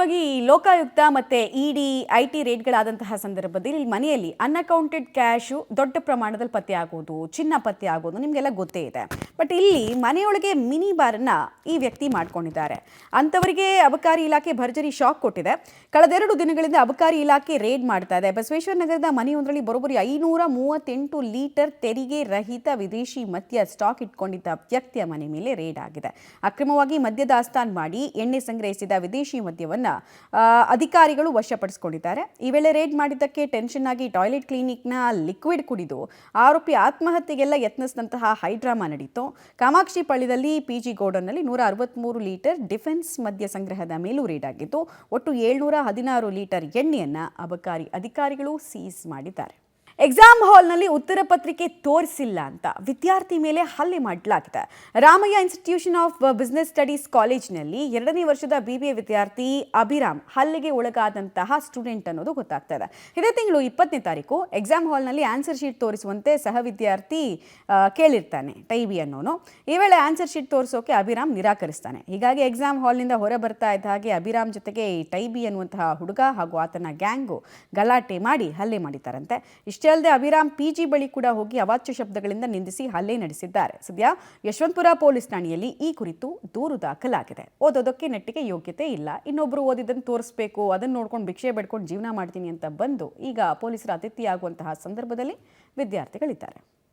ಸಾಮಾನ್ಯವಾಗಿ ಲೋಕಾಯುಕ್ತ ಮತ್ತೆ ಇಡಿ ಐಟಿ ರೇಡ್ಗಳಾದಂತಹ ಸಂದರ್ಭದಲ್ಲಿ ಮನೆಯಲ್ಲಿ ಅನ್ಅಕೌಂಟೆಡ್ ಕ್ಯಾಶು ದೊಡ್ಡ ಪ್ರಮಾಣದಲ್ಲಿ ಪತ್ತೆ ಆಗೋದು, ಚಿನ್ನ ಪತ್ತೆ ಆಗೋದು ನಿಮಗೆಲ್ಲ ಗೊತ್ತೇ ಇದೆ. ಬಟ್ ಇಲ್ಲಿ ಮನೆಯೊಳಗೆ ಮಿನಿ ಬಾರನ್ನ ಈ ವ್ಯಕ್ತಿ ಮಾಡ್ಕೊಂಡಿದ್ದಾರೆ. ಅಂಥವರಿಗೆ ಅಬಕಾರಿ ಇಲಾಖೆ ಭರ್ಜರಿ ಶಾಕ್ ಕೊಟ್ಟಿದೆ. ಕಳೆದೆರಡು ದಿನಗಳಿಂದ ಅಬಕಾರಿ ಇಲಾಖೆ ರೇಡ್ ಮಾಡ್ತಾ ಇದೆ. ಬಸವೇಶ್ವರ ನಗರದ ಮನೆಯೊಂದರಲ್ಲಿ ಬರೋಬ್ಬರಿ 538 ಲೀಟರ್ ತೆರಿಗೆ ರಹಿತ ವಿದೇಶಿ ಮದ್ಯ ಸ್ಟಾಕ್ ಇಟ್ಕೊಂಡಿದ್ದ ವ್ಯಕ್ತಿಯ ಮನೆ ಮೇಲೆ ರೇಡ್ ಆಗಿದೆ. ಅಕ್ರಮವಾಗಿ ಮದ್ಯ ದಾಸ್ತಾನು ಮಾಡಿ ಎಣ್ಣೆ ಸಂಗ್ರಹಿಸಿದ ವಿದೇಶಿ ಮದ್ಯವನ್ನ ಅಧಿಕಾರಿಗಳು ವಶಪಡಿಸಿಕೊಂಡಿದ್ದಾರೆ. ಈ ವೇಳೆ ರೇಡ್ ಮಾಡಿದ್ದಕ್ಕೆ ಟೆನ್ಷನ್ ಆಗಿ ಟಾಯ್ಲೆಟ್ ಕ್ಲಿನಿಕ್ನ ಲಿಕ್ವಿಡ್ ಕುಡಿದು ಆರೋಪಿ ಆತ್ಮಹತ್ಯೆಗೆಲ್ಲ ಯತ್ನಿಸಿದಂತಹ ಹೈಡ್ರಾಮಾ ನಡೀತು. ಕಾಮಾಕ್ಷಿ ಪಳ್ಳಿಯಲ್ಲಿ ಪಿಜಿ ಗೋಡನ್ನಲ್ಲಿ 163 ಲೀಟರ್ ಡಿಫೆನ್ಸ್ ಮದ್ಯ ಸಂಗ್ರಹದ ಮೇಲೂ ರೇಡ್ ಆಗಿದ್ದು ಒಟ್ಟು 716 ಲೀಟರ್ ಎಣ್ಣೆಯನ್ನ ಅಬಕಾರಿ ಅಧಿಕಾರಿಗಳು ಸೀಸ್ ಮಾಡಿದ್ದಾರೆ. ಎಕ್ಸಾಮ್ ಹಾಲ್ನಲ್ಲಿ ಉತ್ತರ ಪತ್ರಿಕೆ ತೋರಿಸಿಲ್ಲ ಅಂತ ವಿದ್ಯಾರ್ಥಿ ಮೇಲೆ ಹಲ್ಲೆ ಮಾಡಲಾಗಿದೆ. Ramaiah institution of business studies ಕಾಲೇಜಿನಲ್ಲಿ 2ನೇ ವರ್ಷದ BBA ವಿದ್ಯಾರ್ಥಿ ಅಭಿರಾಮ್ ಹಲ್ಲೆಗೆ ಒಳಗಾದಂತಹ ಸ್ಟೂಡೆಂಟ್ ಅನ್ನೋದು ಗೊತ್ತಾಗ್ತಾ ಇದೆ. ಇದೇ ತಿಂಗಳು 20ನೇ ತಾರೀಕು ಎಕ್ಸಾಮ್ ಹಾಲ್ನಲ್ಲಿ ಆನ್ಸರ್ ಶೀಟ್ ತೋರಿಸುವಂತೆ ಸಹ ವಿದ್ಯಾರ್ಥಿ ಕೇಳಿರ್ತಾನೆ ಟೈಬಿ ಅನ್ನೋನು. ಈ ವೇಳೆ ಆನ್ಸರ್ ಶೀಟ್ ತೋರಿಸೋಕೆ ಅಭಿರಾಮ್ ನಿರಾಕರಿಸ್ತಾನೆ. ಹೀಗಾಗಿ ಎಕ್ಸಾಮ್ ಹಾಲ್ನಿಂದ ಹೊರ ಬರ್ತಾ ಇದ್ದ ಹಾಗೆ ಅಭಿರಾಮ್ ಜೊತೆಗೆ ಟೈಬಿ ಅನ್ನುವಂತಹ ಹುಡುಗ ಹಾಗೂ ಆತನ ಗ್ಯಾಂಗು ಗಲಾಟೆ ಮಾಡಿ ಹಲ್ಲೆ ಮಾಡಿದ್ದಾರಂತೆ. ಇಷ್ಟೇ ಅಲ್ಲದೆ ಅಭಿರಾಮ್ ಪಿಜಿ ಬಳಿ ಕೂಡ ಹೋಗಿ ಅವಾಚ್ಯ ಶಬ್ದಗಳಿಂದ ನಿಂದಿಸಿ ಹಲ್ಲೆ ನಡೆಸಿದ್ದಾರೆ. ಸದ್ಯ ಯಶವಂತಪುರ ಪೊಲೀಸ್ ಠಾಣೆಯಲ್ಲಿ ಈ ಕುರಿತು ದೂರು ದಾಖಲಾಗಿದೆ. ಓದೋದಕ್ಕೆ ನೆಟ್ಟಿಗೆ ಯೋಗ್ಯತೆ ಇಲ್ಲ, ಇನ್ನೊಬ್ರು ಓದಿದ್ದನ್ನು ತೋರಿಸ್ಬೇಕು, ಅದನ್ನು ನೋಡ್ಕೊಂಡು ಭಿಕ್ಷೆ ಬೇಡ್ಕೊಂಡು ಜೀವನ ಮಾಡ್ತೀನಿ ಅಂತ ಬಂದು ಈಗ ಪೊಲೀಸರ ಅತಿಥಿಯಾಗುವಂತಹ ಸಂದರ್ಭದಲ್ಲಿ ವಿದ್ಯಾರ್ಥಿಗಳಿದ್ದಾರೆ.